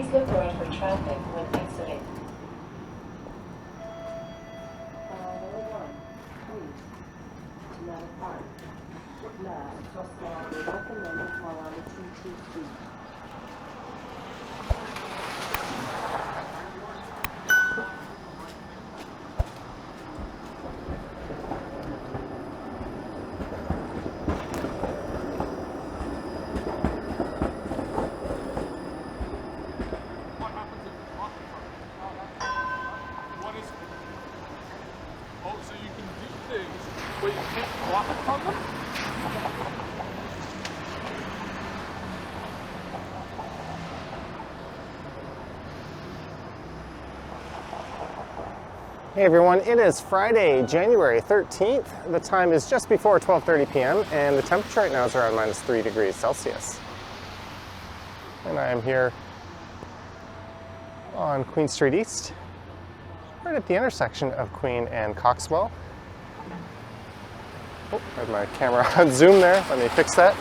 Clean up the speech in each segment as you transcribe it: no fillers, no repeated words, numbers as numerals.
Please look around for traffic when exiting. Hey everyone, it is Friday, January 13th. The time is just before 12:30 p.m. and the temperature right now is around -3 degrees Celsius. And I am here on Queen Street East, right at the intersection of Queen and Coxwell. Oh, I have my camera on zoom there. Let me fix that.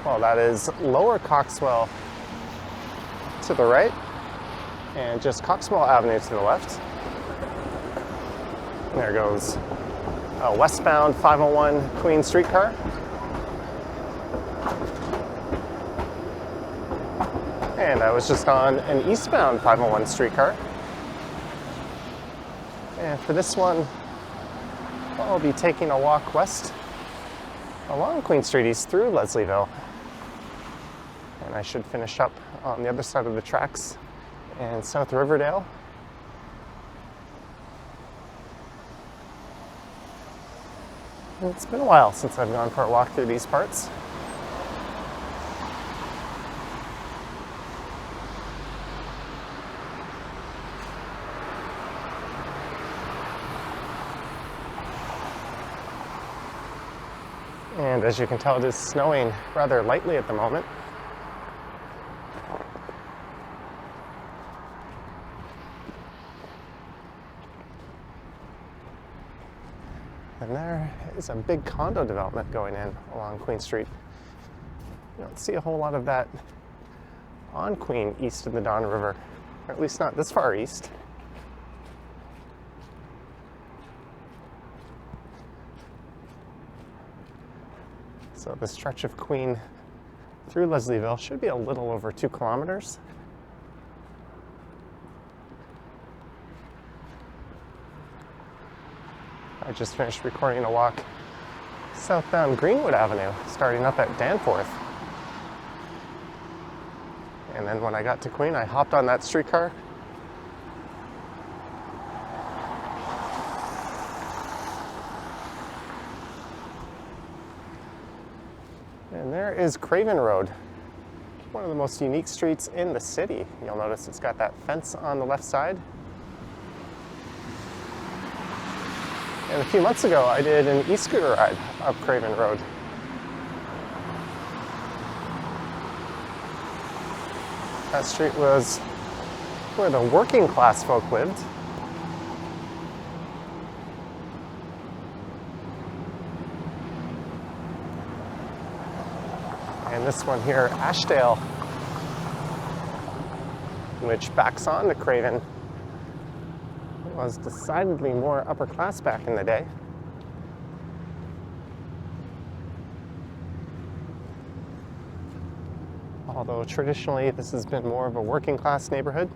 Well, that is Lower Coxwell to the right, and just Coxwell Avenue to the left. There goes a westbound 501 Queen streetcar. And I was just on an eastbound 501 streetcar. And for this one, I'll be taking a walk west along Queen Street East through Leslieville. And I should finish up on the other side of the tracks in South Riverdale. And it's been a while since I've gone for a walk through these parts. And as you can tell, it is snowing rather lightly at the moment. And there is a big condo development going in along Queen Street. You don't see a whole lot of that on Queen east of the Don River, or at least not this far east. So the stretch of Queen through Leslieville should be a little over 2 kilometers. I just finished recording a walk southbound Greenwood Avenue, starting up at Danforth. And then when I got to Queen, I hopped on that streetcar. And there is Craven Road, one of the most unique streets in the city. You'll notice it's got that fence on the left side. And a few months ago, I did an e-scooter ride up Craven Road. That street was where the working class folk lived. And this one here, Ashdale, which backs on to Craven, was decidedly more upper class back in the day. Although traditionally this has been more of a working class neighborhood.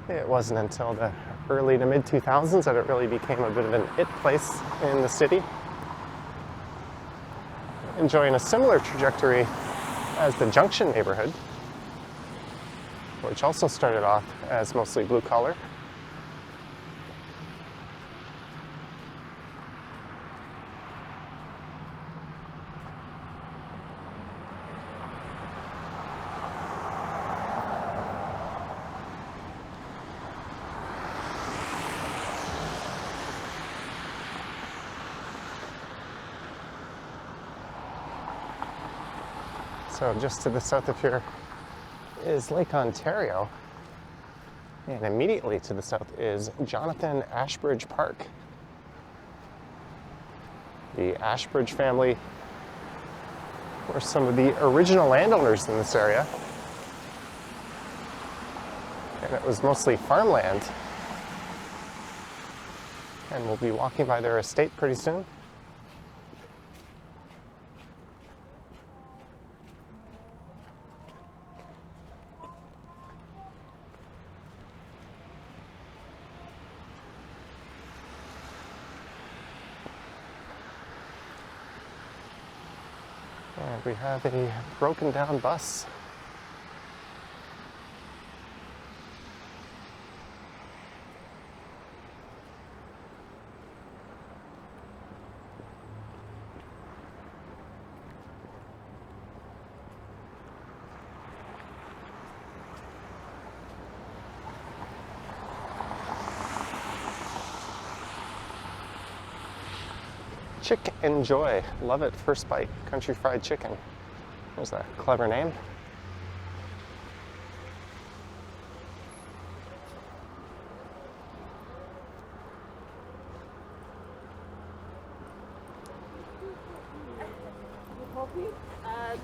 It wasn't until the early to mid 2000s that it really became a bit of an it place in the city. Enjoying a similar trajectory as the Junction neighborhood, which also started off as mostly blue collar. So just to the south of here is Lake Ontario, and immediately to the south is Jonathan Ashbridge Park. The Ashbridge family were some of the original landowners in this area. And it was mostly farmland. And we'll be walking by their estate pretty soon. And we have a broken down bus. Chick and Joy, love it, first bite, country fried chicken. There's a clever name.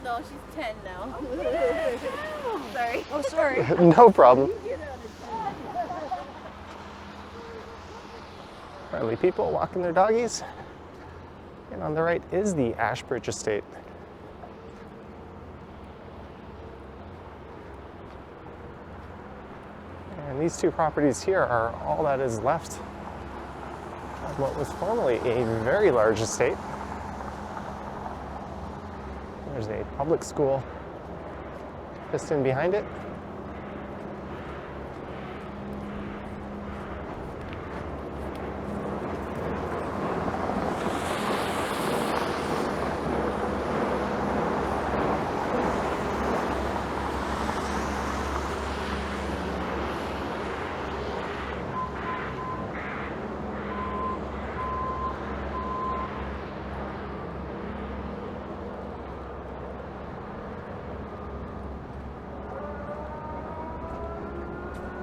No, she's 10 now. Sorry. Oh, sorry. No problem. Friendly people walking their doggies. And on the right is the Ashbridge Estate. And these two properties here are all that is left of what was formerly a very large estate. There's a public school just in behind it.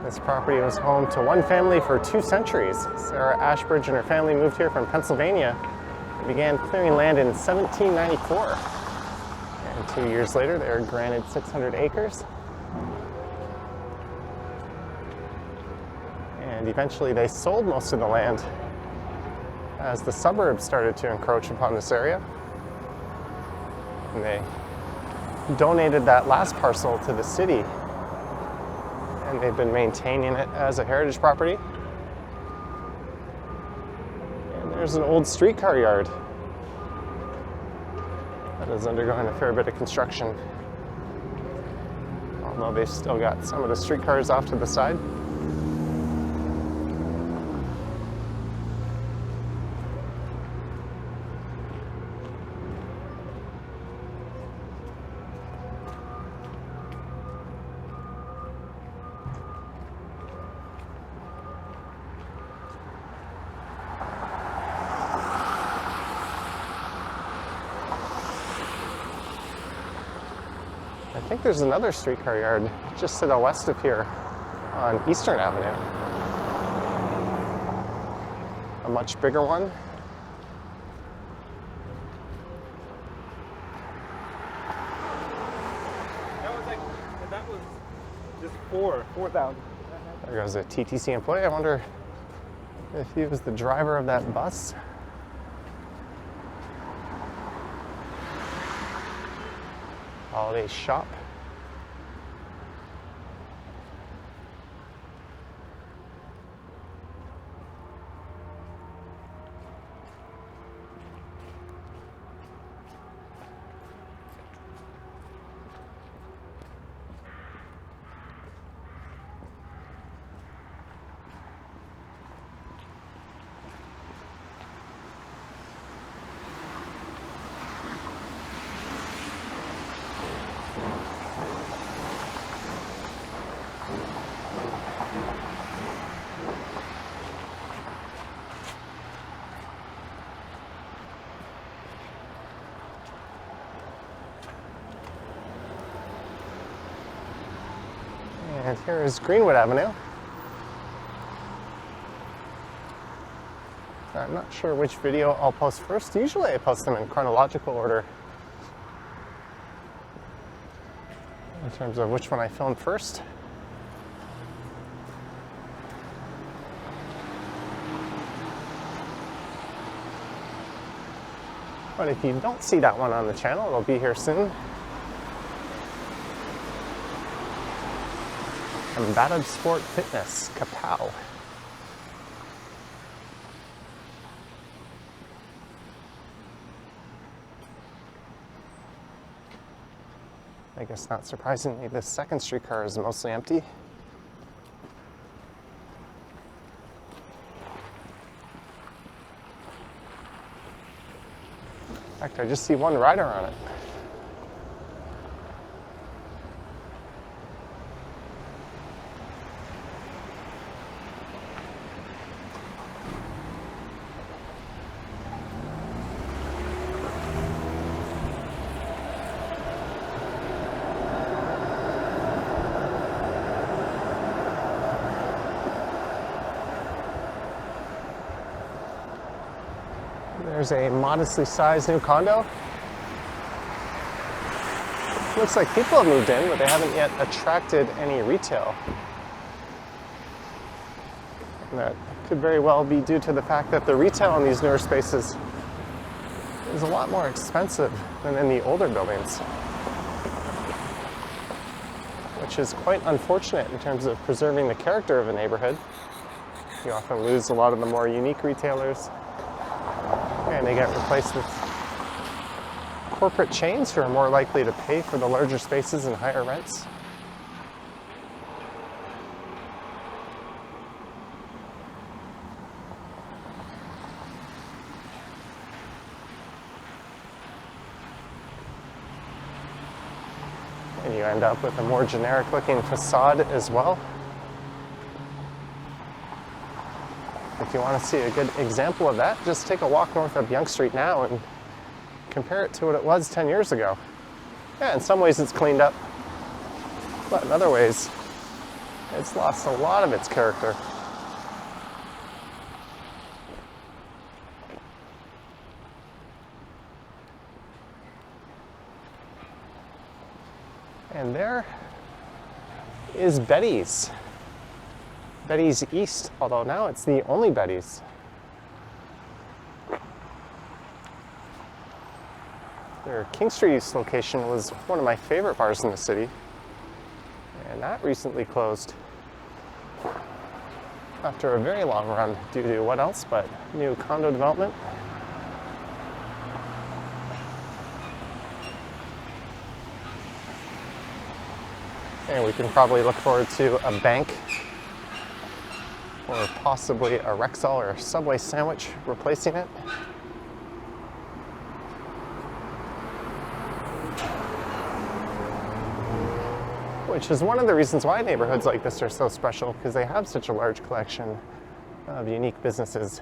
This property was home to one family for 2 centuries. Sarah Ashbridge and her family moved here from Pennsylvania and began clearing land in 1794. And 2 years later, they were granted 600 acres. And eventually they sold most of the land as the suburbs started to encroach upon this area. And they donated that last parcel to the city. And they've been maintaining it as a heritage property. And there's an old streetcar yard that is undergoing a fair bit of construction. Although they've still got some of the streetcars off to the side. I think there's another streetcar yard just to the west of here on Eastern Avenue. A much bigger one. That was just 4,000. There goes a TTC employee. I wonder if he was the driver of that bus. Holiday shop. And here is Greenwood Avenue. I'm not sure which video I'll post first. Usually I post them in chronological order. in terms of which one I filmed first. But if you don't see that one on the channel, it'll be here soon. Combative Sport Fitness, Kapow. I guess not surprisingly, this second streetcar is mostly empty. In fact, I just see one rider on it. There's a modestly sized new condo. Looks like people have moved in, but they haven't yet attracted any retail. And that could very well be due to the fact that the retail in these newer spaces is a lot more expensive than in the older buildings, which is quite unfortunate in terms of preserving the character of a neighborhood. You often lose a lot of the more unique retailers, and they get replaced with corporate chains who are more likely to pay for the larger spaces and higher rents. And you end up with a more generic looking facade as well. If you want to see a good example of that, just take a walk north of Yonge Street now and compare it to what it was 10 years ago. Yeah, in some ways it's cleaned up, but in other ways it's lost a lot of its character. And there is Betty's. Betty's East, although now it's the only Betty's. Their King Street East location was one of my favorite bars in the city, and that recently closed after a very long run due to what else but new condo development. And we can probably look forward to a bank or possibly a Rexall or a Subway sandwich replacing it. Which is one of the reasons why neighborhoods like this are so special, because they have such a large collection of unique businesses.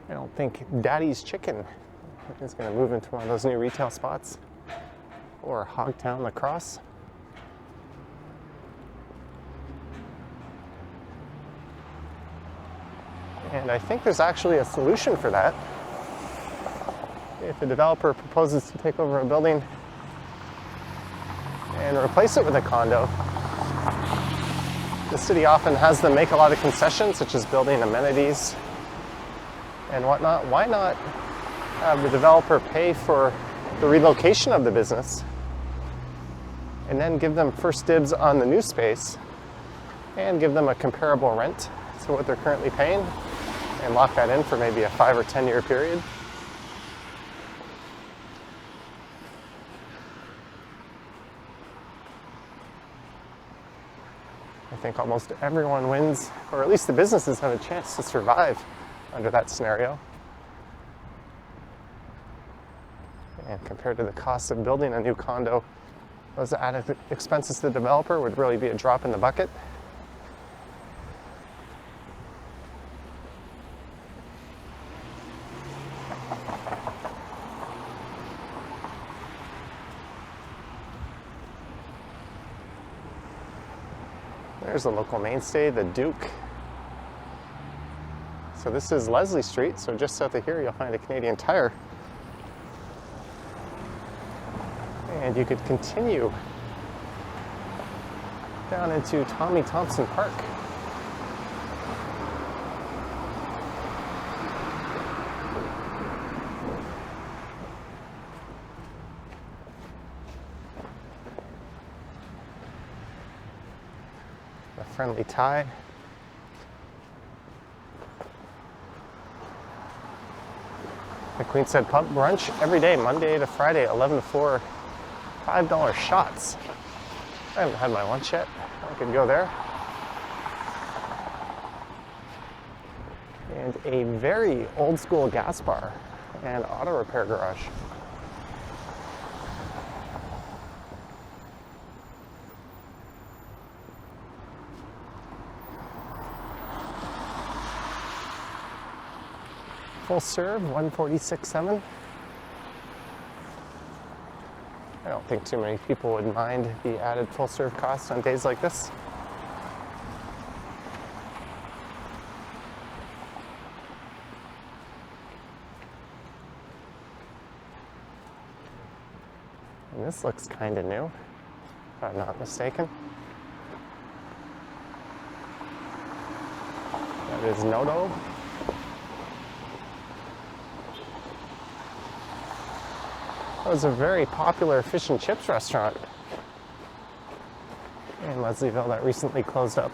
I don't think Daddy's Chicken is going to move into one of those new retail spots, or Hogtown Lacrosse. And I think there's actually a solution for that. If a developer proposes to take over a building and replace it with a condo, the city often has them make a lot of concessions, such as building amenities and whatnot. Why not have the developer pay for the relocation of the business and then give them first dibs on the new space and give them a comparable rent to what they're currently paying, and lock that in for maybe a 5 or 10 year period? I think almost everyone wins, or at least the businesses have a chance to survive under that scenario. And compared to the cost of building a new condo, those added expenses to the developer would really be a drop in the bucket. There's a local mainstay, the Duke. So this is Leslie Street, so just south of here you'll find a Canadian Tire. And you could continue down into Tommy Thompson Park. A friendly tide. The Queen said pub brunch every day, Monday to Friday, 11 to 4, $5 shots. I haven't had my lunch yet. I could go there. And a very old school gas bar and auto repair garage. Full serve, $146.7. I don't think too many people would mind the added full serve cost on days like this. And this looks kind of new, if I'm not mistaken. That is Noto. That was a very popular fish and chips restaurant in Leslieville that recently closed up.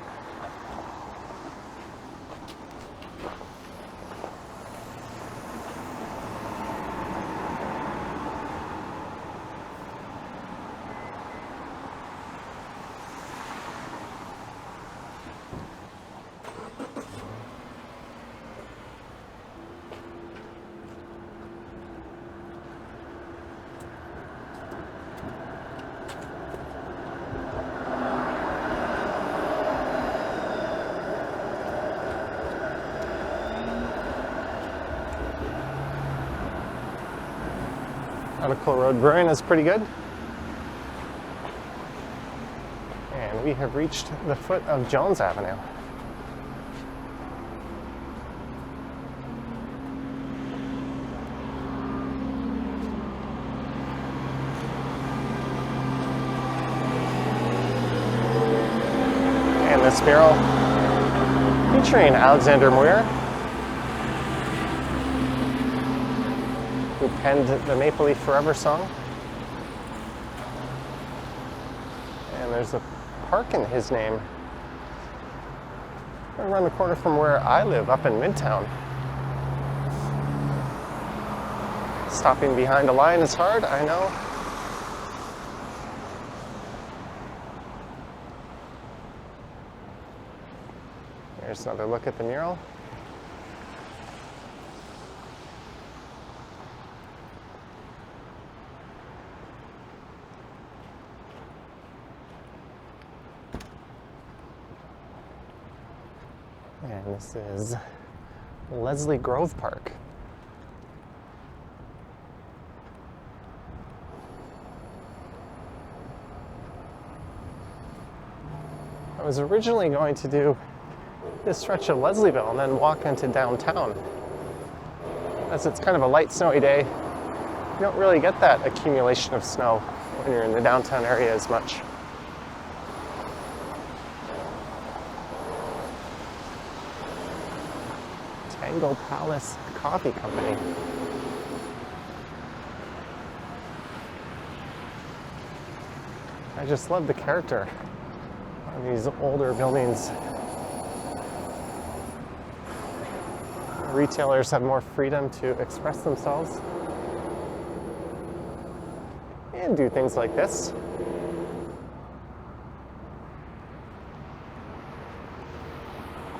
Article Road Brewing is pretty good. And we have reached the foot of Jones Avenue. And this mural featuring Alexander Muir, who penned the Maple Leaf Forever song. And there's a park in his name around the corner from where I live, up in Midtown. Stopping behind a line is hard, I know. Here's another look at the mural. And this is Leslie Grove Park. I was originally going to do this stretch of Leslieville and then walk into downtown. As it's kind of a light snowy day, you don't really get that accumulation of snow when you're in the downtown area as much. Tango Palace Coffee Company. I just love the character on these older buildings. Retailers have more freedom to express themselves and do things like this.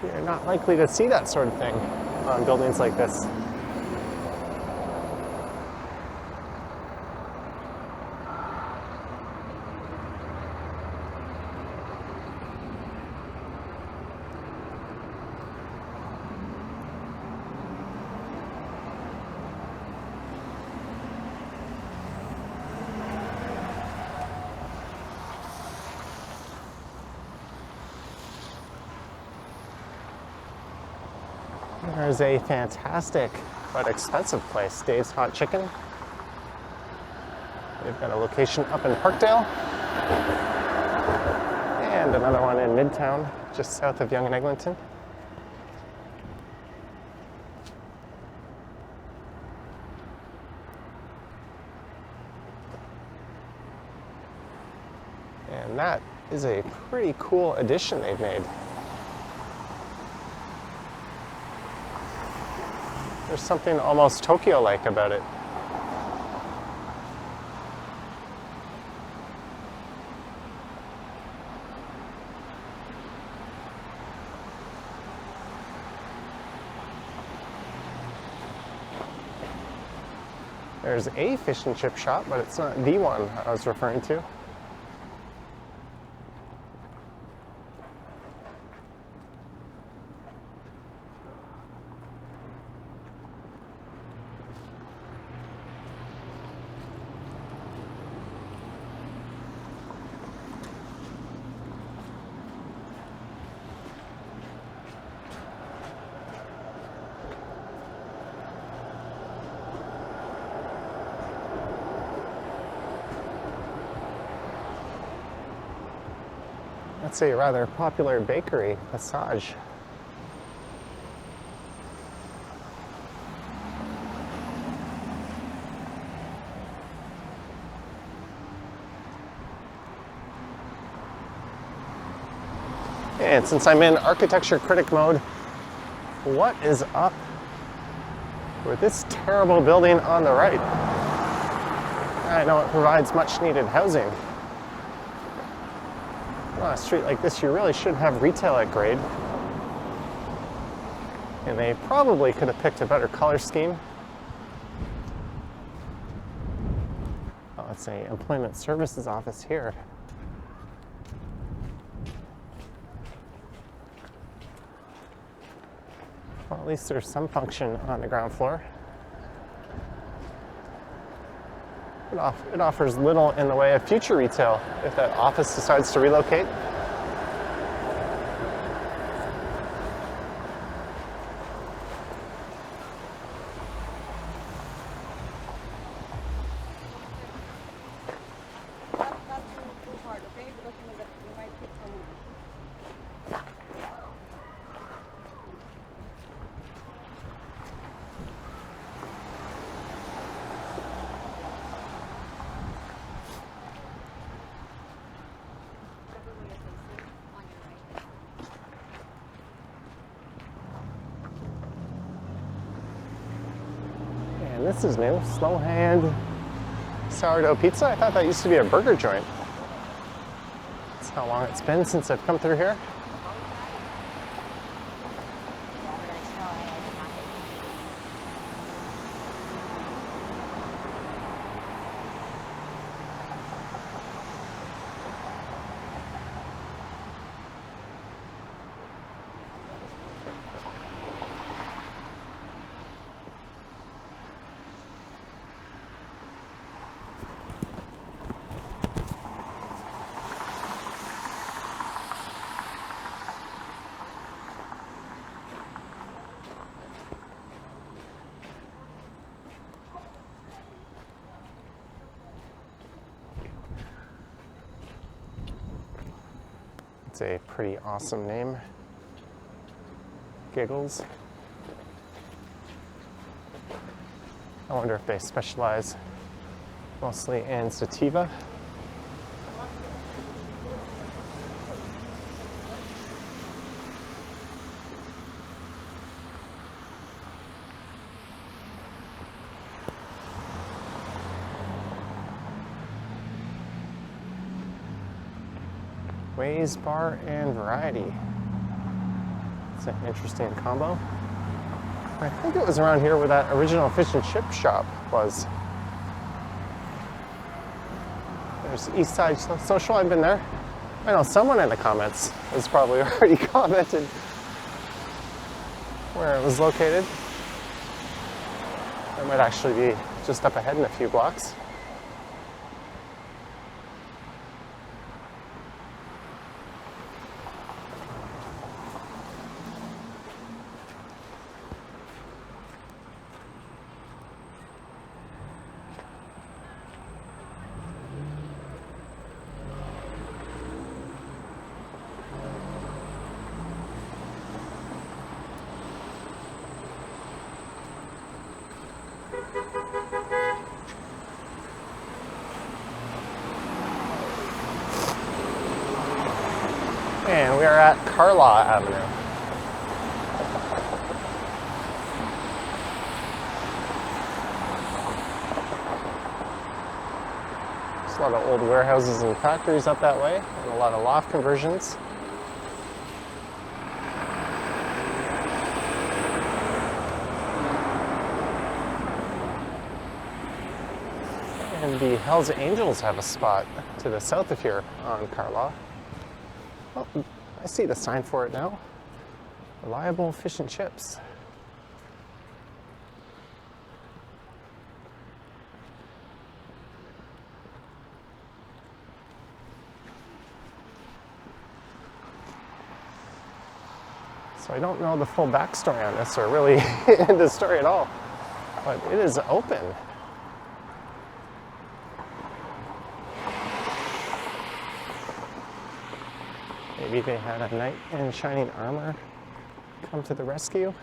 You're not likely to see that sort of thing on buildings like this. There's a fantastic but expensive place, Dave's Hot Chicken. They've got a location up in Parkdale and another one in Midtown, just south of Yonge and Eglinton. And that is a pretty cool addition they've made. There's something almost Tokyo-like about it. There's a fish and chip shop, but it's not the one I was referring to. That's a rather popular bakery, Passage. And since I'm in architecture critic mode, what is up with this terrible building on the right? I know it provides much needed housing. On a street like this, you really should have retail at grade. And they probably could have picked a better color scheme. Oh, it's a employment services office here. Well, at least there's some function on the ground floor. It offers little in the way of future retail if that office decides to relocate. This is new. Slow hand sourdough pizza. I thought that used to be a burger joint. That's how long it's been since I've come through here. It's a pretty awesome name. Giggles. I wonder if they specialize mostly in sativa. Ways Bar and Variety. It's an interesting combo. I think it was around here where that original fish and chip shop was. There's East Side Social. I've been there. I know someone in the comments has probably already commented where it was located. It might actually be just up ahead in a few blocks. we are at Carlaw Avenue. There's a lot of old warehouses and factories up that way, and a lot of loft conversions. And the Hells Angels have a spot to the south of here on Carlaw. Oh, I see the sign for it now. Reliable Fish and Chips. So I don't know the full backstory on this, or really the story at all, but it is open. Maybe they had a knight in shining armor come to the rescue.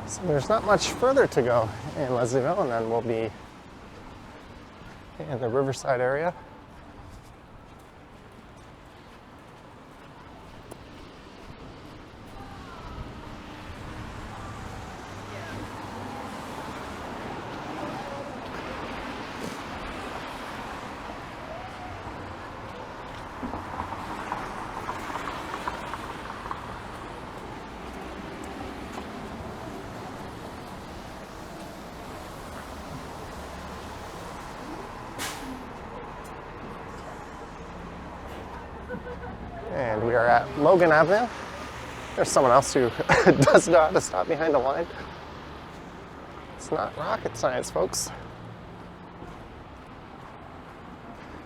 So there's not much further to go in Leslieville, and then we'll be in the Riverside area. And we are at Logan Avenue. There's someone else who does know how to stop behind a line. It's not rocket science, folks.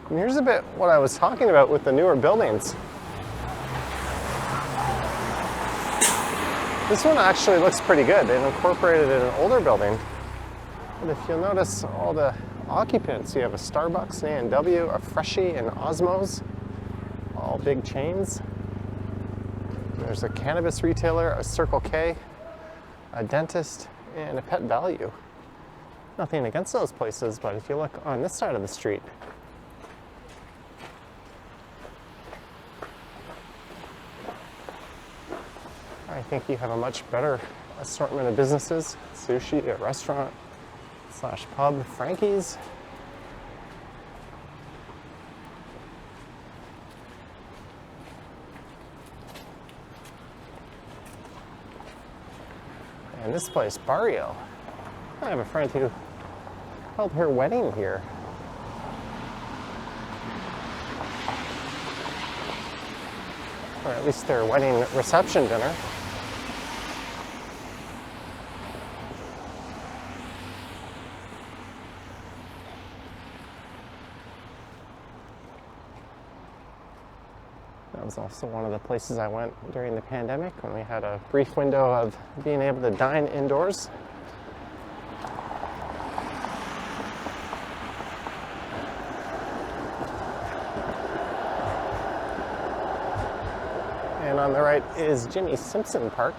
And here's a bit what I was talking about with the newer buildings. This one actually looks pretty good. They've incorporated an older building. But if you'll notice all the occupants, you have a Starbucks, an A&W, a Freshie, and Osmos. All big chains. There's a cannabis retailer, a Circle K, a dentist, and a Pet Value. Nothing against those places, but if you look on this side of the street, I think you have a much better assortment of businesses. Sushi, a restaurant / pub, Frankie's. And this place, Barrio. I have a friend who held her wedding here. Or at least their wedding reception dinner. That was also one of the places I went during the pandemic when we had a brief window of being able to dine indoors. And on the right is Jimmy Simpson Park.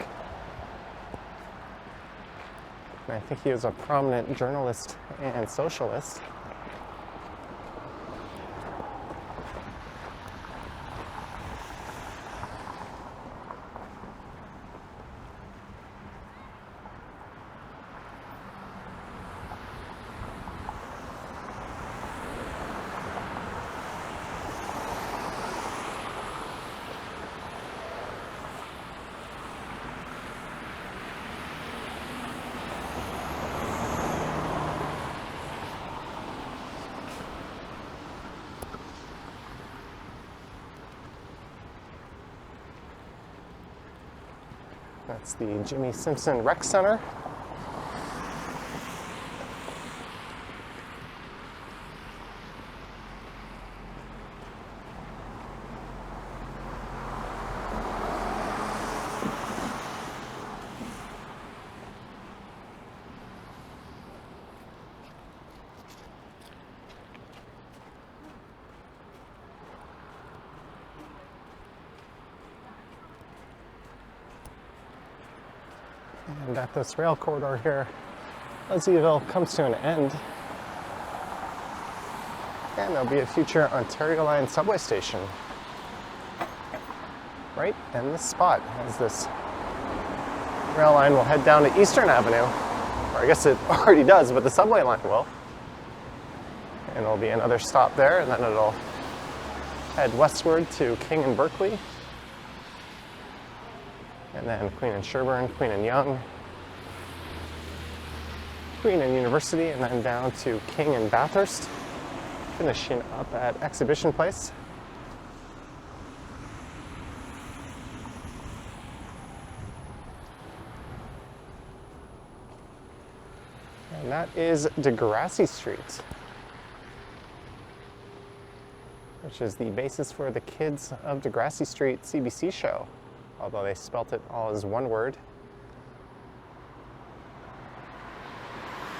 And I think he was a prominent journalist and socialist. That's the Jimmy Simpson Rec Center. And at this rail corridor here, Leslieville comes to an end. And there'll be a future Ontario Line subway station right in this spot, as this rail line will head down to Eastern Avenue. Or I guess it already does, but the subway line will. And there'll be another stop there, and then it'll head westward to King and Berkeley. And then Queen and Sherbourne, Queen and Yonge, Queen and University, and then down to King and Bathurst, finishing up at Exhibition Place. And that is Degrassi Street, which is the basis for the Kids of Degrassi Street CBC show, although they spelt it all as one word.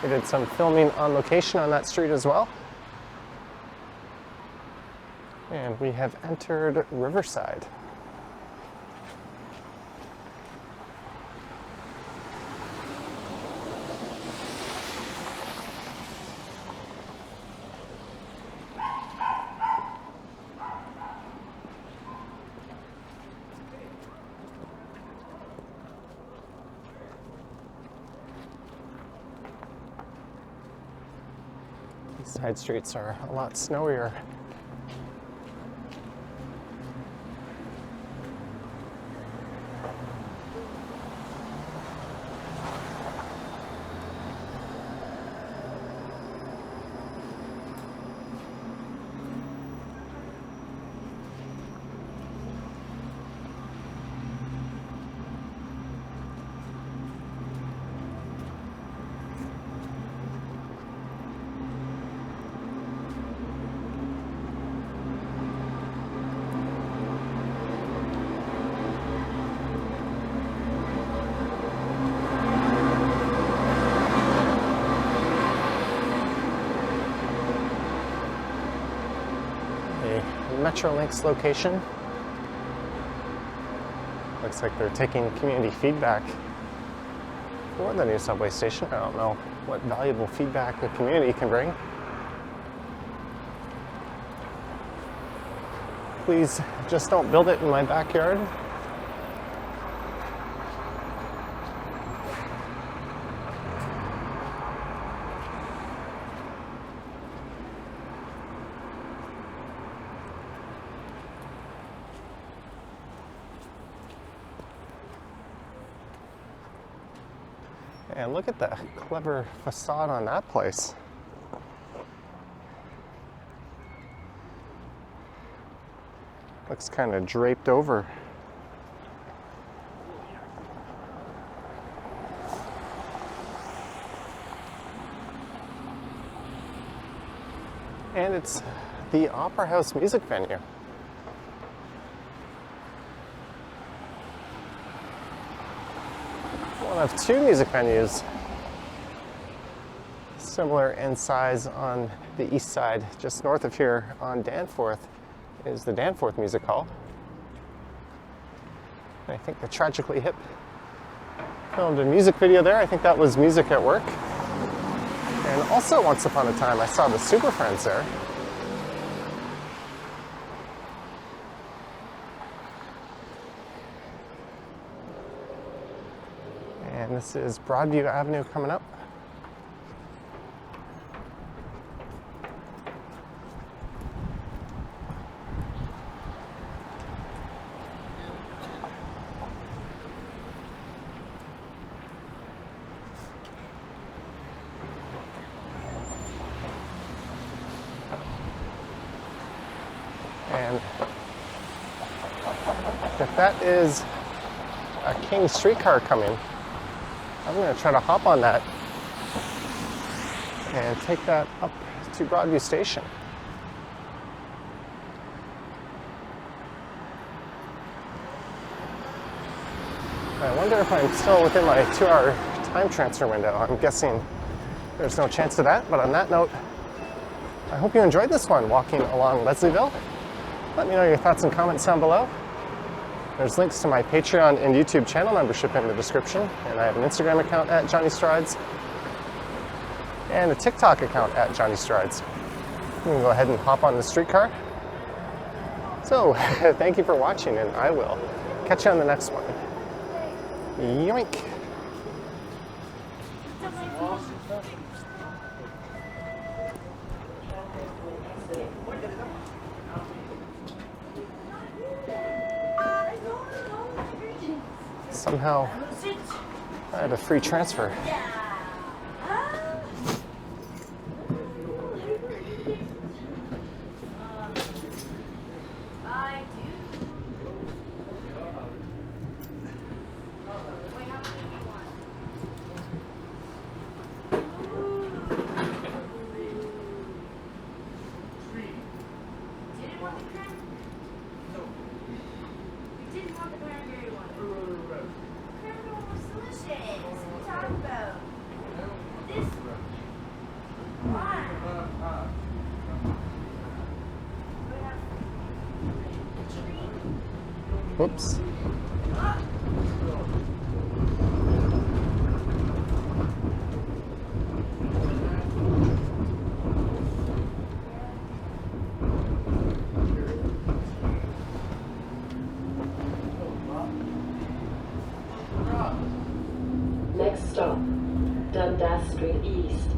We did some filming on location on that street as well. And we have entered Riverside. These side streets are a lot snowier. Metrolinx location. Looks like they're taking community feedback for the new subway station. I don't know what valuable feedback the community can bring. Please just don't build it in my backyard. And look at the clever facade on that place. Looks kind of draped over. And it's the Opera House music venue. One of two music venues similar in size on the east side. Just north of here on Danforth is the Danforth Music Hall. I think the Tragically Hip filmed a music video there. I think that was Music at Work. And also once upon a time I saw the Super Friends there. And this is Broadview Avenue coming up. And if that is a King streetcar coming, I'm going to try to hop on that and take that up to Broadview Station. I wonder if I'm still within my 2-hour time transfer window. I'm guessing there's no chance of that, but on that note, I hope you enjoyed this one, walking along Leslieville. Let me know your thoughts and comments down below. There's links to my Patreon and YouTube channel membership in the description, and I have an Instagram account at Johnny Strides and a TikTok account at Johnny Strides. You can go ahead and hop on the streetcar. So, thank you for watching, and I will catch you on the next one. Yoink! Somehow, I had a free transfer. Whoops. Next stop, Dundas Street East.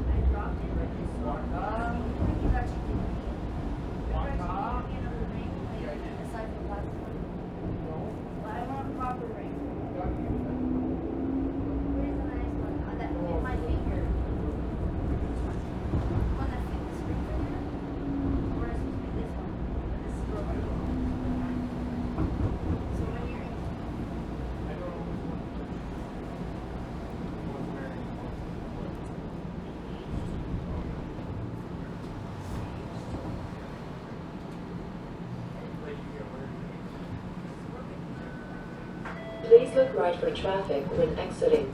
Please look right for traffic when exiting.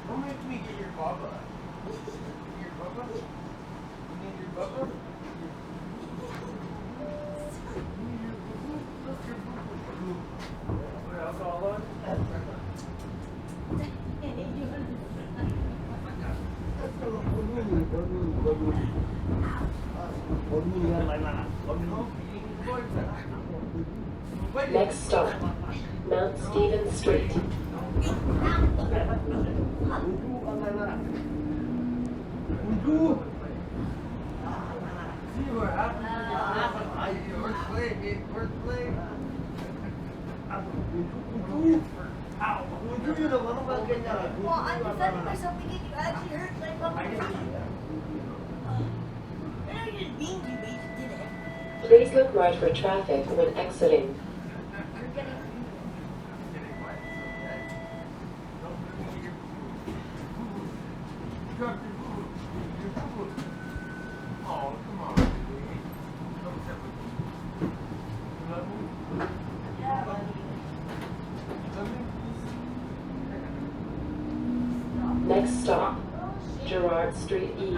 Don't make me get your bubba. Your bubba? You need your bubba? What else all on? Next stop, Mount Stephen Street. Well, I'm defending myself because you actually hurt my fucking feet. I know you didn't mean to, but you did it. Please look right for traffic when exiting. You're getting... Oh, come on. Yeah, buddy. Next stop, Gerard Street East. I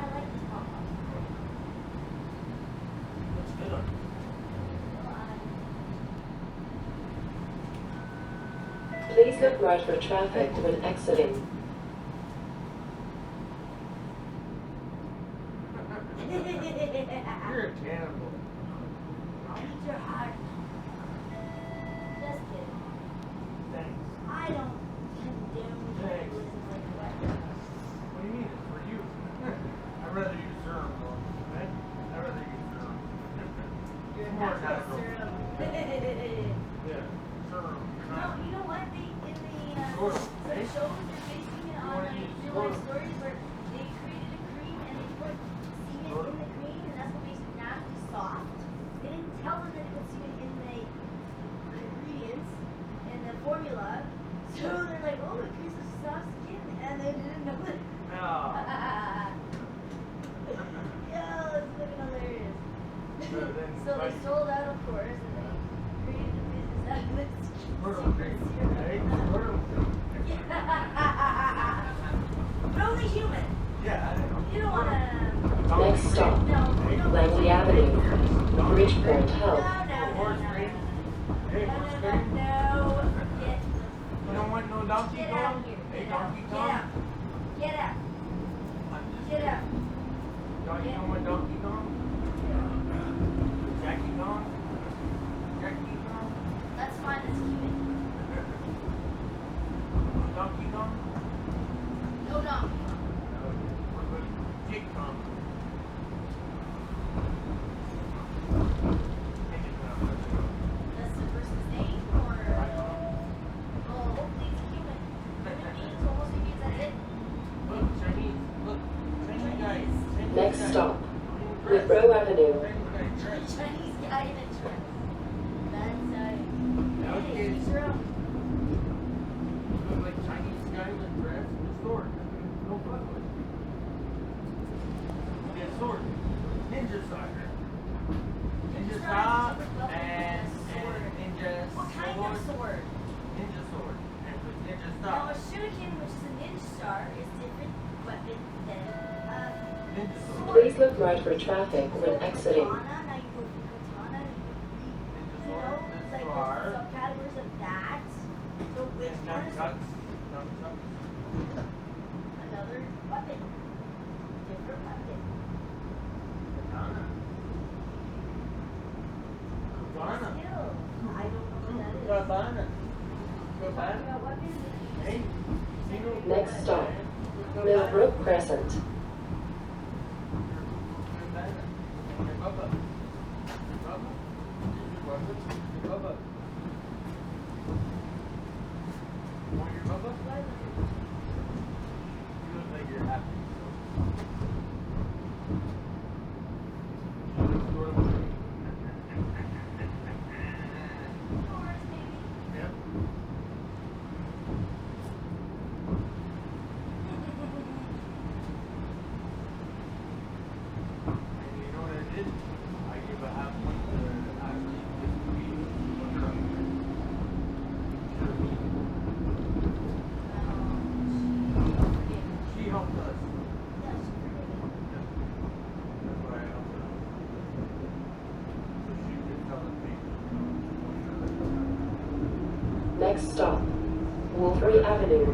like this pop-up. Please look right for traffic when exiting. You're a cannibal. I'll eat your heart. No, you know what? They in the Squirrel, some eh? shows they're basing it on like real life stories where they created a cream and they put semen in the cream and that's what makes it naturally soft. They didn't tell them that it was semen in the ingredients and the formula, so they're like, oh, it creates a soft skin, and they didn't know it. Oh. Yo, it's fucking hilarious. So then, So they like- sold out, of course, and they created a business out of this. Squirrel cream. Hey, squirrel cream. But only human. Yeah, I know. You don't wanna. Next stop, No, we don't. Langley Avenue, Bridgeport No, Health. Horse cream. Hey, horse No. cream. Get, You don't want no Donkey get out Kong? of here. Hey, Get out. Donkey Get Kong? out. Get out. I'm just Get out. You don't want Donkey Kong? Jackie Kong? Jackie Kong? That's fine. That's human. Donkey Kong? No, no. What about Jig Kong? That's the person's name, or oh, hopefully it's a human. Human beings, almost humans. That's it. Look, Chinese. Look, Chinese guy. Chinese Next guy. stop, Whitbrow Avenue. Chinese guy dressed. Chinese guy in a dress. That's Okay. hey, he's wrong. Look like Chinese guy with dress and a sword. No fuck with. Yeah, sword. Ninja soccer. Ninja sock and ninja What kind of sword? Ninja sword. And with ninja Now, a stock. shuriken, which is a ninja star, is different weapon than Ninja sword. Please look right for traffic when exiting. katana. Now you go for katana, Ninja you sword. know, it's like Scar. there's subcategories of that. So which And one is nunchucks. Nunchucks. another weapon? Different weapon. Katana. Katana. Still, I don't know what that is. Katana. Talking Katana. about weapons. Hey. Single. Next stop, Millbrook Crescent. Katana. Your bubba. Your bubba. Your bubba. Your bubba. Want your bubba? You look like you're happy. Yep. And you know what I did? I gave a half one to Ashley this week. Look her up. She helped us. That's why I helped her. So she could tell us me. Next stop, Wolfrey Avenue.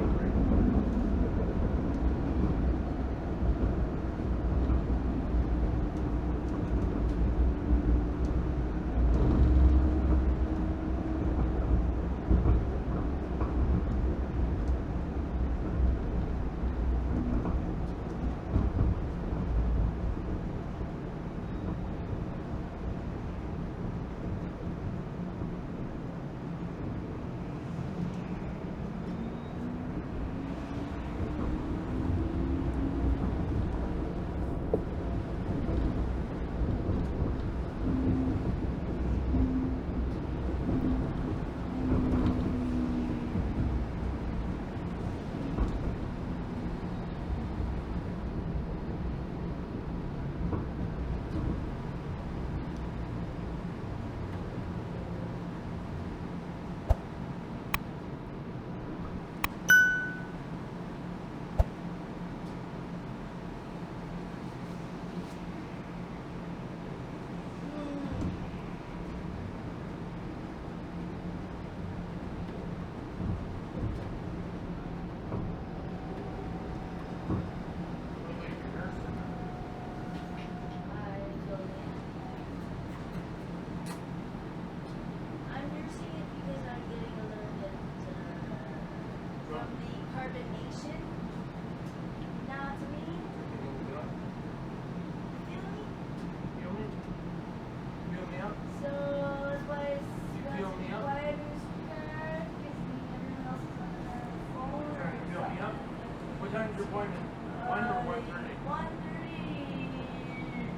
your appointment? 1 or 1:30? 1:30.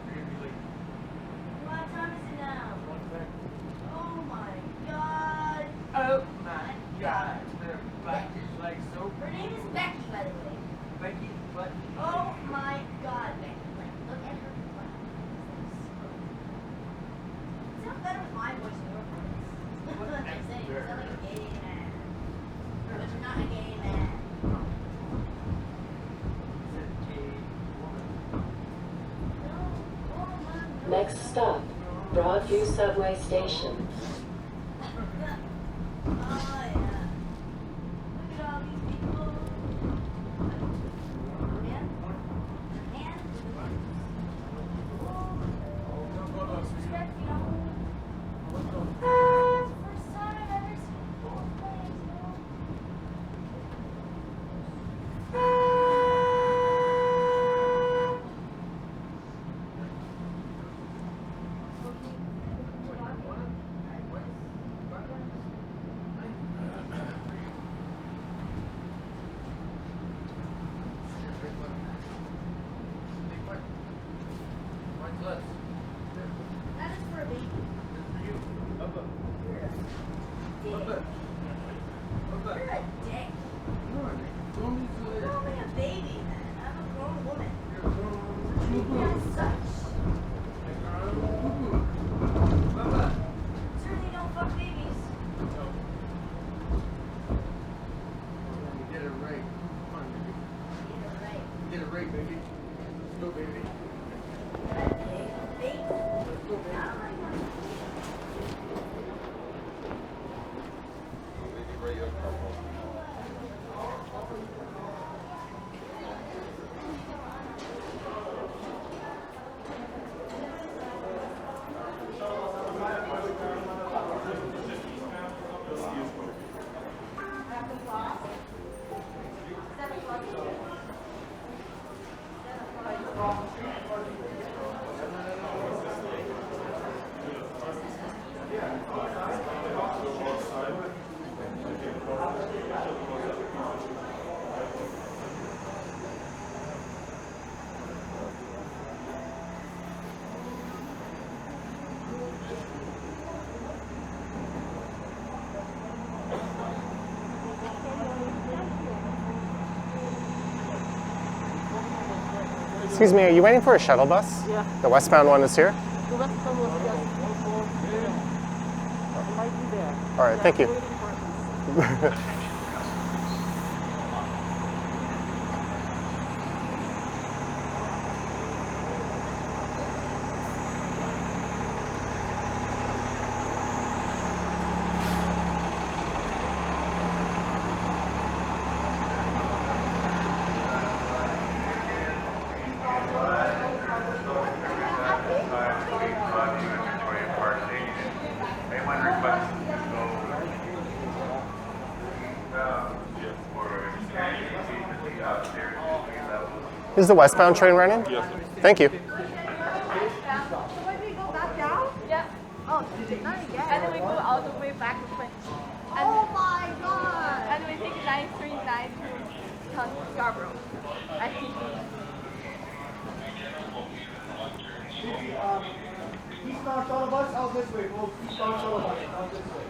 You're gonna be late. What time is it now? 1:30. Oh my god. Oh my God. Their black is like so. Her name is Becky, by the way. Becky, what? Oh my god, Becky. Like, look at her butt. It sounds better with my voice than your voice. That's what I'm saying. You sound like a gay man. But you're not a gay man. Is it a woman? No. Oh my god. Next stop, Broadview Subway Station. Oh yeah. Look at all these people. And? Respect, you know. It's the first time I've ever seen people play, you know. Mine's less. That is for a baby. This is for you. Bubba. You're a dick. Bubba. Bubba. You're a dick. Don't be so You're only a baby, man. I'm a grown woman. You're a grown Treat me woman. as such. Bubba. Certainly don't fuck babies. No. Get it right. Come on, baby. You're right. Get it right, baby. Let's go, baby. You're a baby. Let's go, baby. Oh my god. Excuse me, are you waiting for a shuttle bus? Yeah. The westbound one is here? The westbound was just might be there. All right, thank you. Waiting for it. Is the westbound train running? Yes. Thank you. So when we go back down? Yeah. Oh, not again. And then we go all the way back to Queen. And, Oh my god. and we take 939 to Scarborough. I think. Eastbound shuttle bus out this way, folks. Eastbound shuttle bus out this way.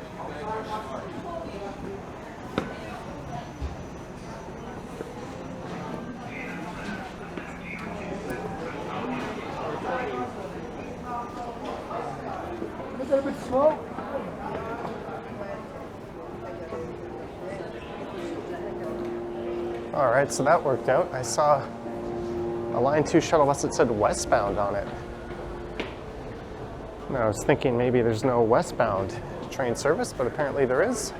Look at a bit slow. All right, so that worked out. I saw a Line 2 shuttle bus that said westbound on it. And I was thinking maybe there's no westbound train service, but apparently there is.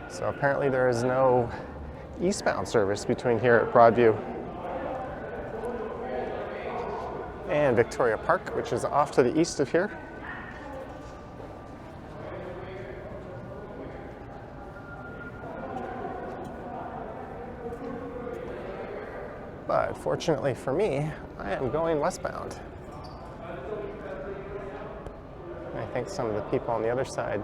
So apparently there is no eastbound service between here at Broadview and Victoria Park, which is off to the east of here. But fortunately for me, I am going westbound. think some of the people on the other side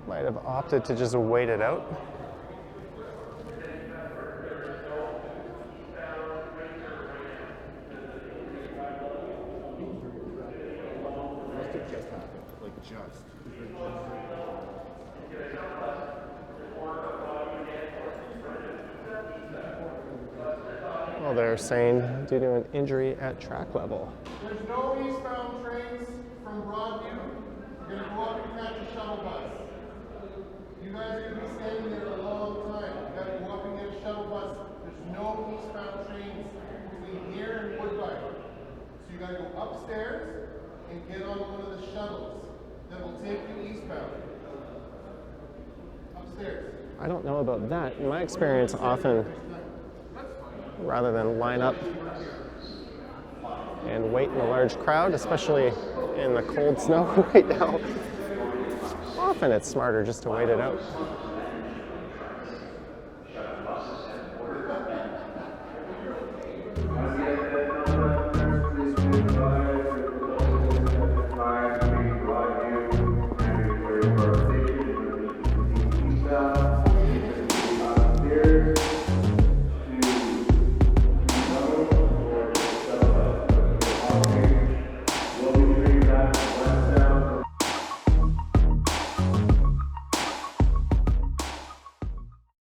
might have opted to just wait it out. Must have just happened. Like just. Well, they're saying due to an injury at track level. There's no eastbound trains from Broadview. You're gonna go up and catch a shuttle bus. You guys are gonna be standing there a long time. You gotta go up and get a shuttle bus. There's no eastbound trains between here and Woodbine. So you gotta go upstairs and get on one of the shuttles that will take you eastbound. Upstairs. I don't know about that. In my experience, often, rather than line up and wait in a large crowd, especially in the cold snow right now, often it's smarter just to wait it out.